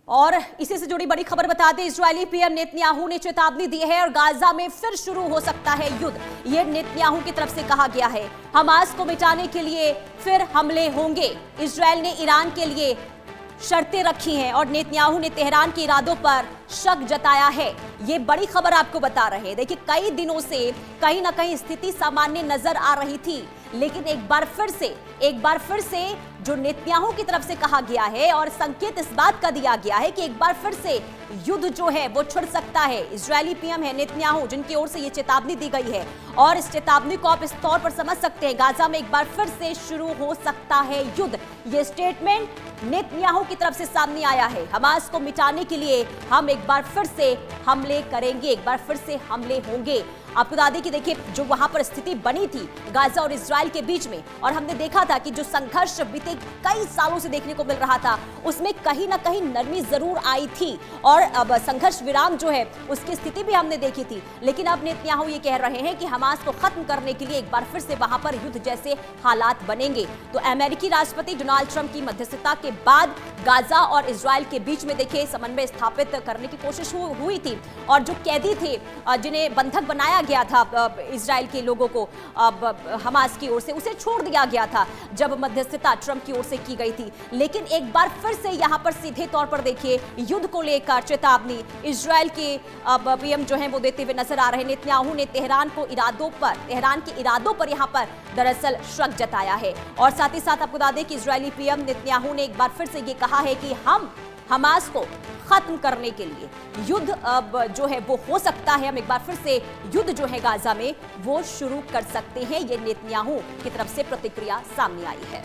और इसी से जुड़ी बड़ी खबर बता दें, इजरायली पीएम नेतन्याहू ने चेतावनी दी है और गाजा में फिर शुरू हो सकता है युद्ध। यह नेतन्याहू की तरफ से कहा गया है। हमास को मिटाने के लिए फिर हमले होंगे। इजरायल ने ईरान के लिए शर्तें रखी हैं और नेतन्याहू ने तेहरान के इरादों पर शक जताया है। ये बड़ी खबर आपको बता रहे हैं। देखिए, कई दिनों से कहीं ना कहीं स्थिति सामान्य नजर आ रही थी, लेकिन एक बार फिर से जो नेतन्याहू की तरफ से कहा गया है और संकेत इस बात का दिया गया है कि एक बार फिर से युद्ध जो है वो छिड़ सकता है। इजरायली पीएम है नेतन्याहू, जिनकी ओर से ये चेतावनी दी गई है और इस चेतावनी को आप इस तौर पर समझ सकते हैं, गाजा में एक बार फिर से शुरू हो सकता है युद्ध। ये स्टेटमेंट नेतन्याहू की तरफ से सामने आया है। हमास को मिटाने के लिए हम एक बार फिर से हमले करेंगे, एक बार फिर से हमले होंगे। आपको बता दें कि देखिए, जो वहां पर स्थिति बनी थी गाजा और इजरायल के बीच में, और हमने देखा था कि जो संघर्ष बीते कई सालों से देखने को मिल रहा था, उसमें कहीं ना कहीं नरमी जरूर आई थी और अब संघर्ष विराम जो है उसकी स्थिति भी हमने देखी थी। लेकिन अब नेतन्याहू ये कह रहे हैं कि हमास को खत्म करने के लिए एक बार फिर से वहां पर युद्ध जैसे हालात बनेंगे। तो अमेरिकी राष्ट्रपति डोनाल्ड ट्रंप की मध्यस्थता के बाद गाजा और इजरायल के बीच में देखिए समन्वय स्थापित करने की कोशिश हुई थी, और जो कैदी थे जिन्हें बंधक बनाया गया था इजरायल के लोगों को हमास की ओर से, उसे छोड़ दिया गया था जब मध्यस्थता ट्रंप की ओर से की गई थी। लेकिन एक बार फिर से यहां पर सीधे तौर पर देखिए युद्ध को लेकर चेतावनी इजरायल के पीएम जो है वो देते हुए नजर आ रहे हैं। नेतन्याहू ने तेहरान के इरादों पर यहां पर दरअसल शक जताया है। और साथ ही साथ आपको बता दें कि इजरायली पीएम नेतन्याहू ने एक बार फिर से ये कहा है कि हम हमास को खत्म करने के लिए युद्ध अब जो है वो हो सकता है, हम एक बार फिर से युद्ध जो है गाजा में वो शुरू कर सकते हैं। ये नेतन्याहू की तरफ से प्रतिक्रिया सामने आई है।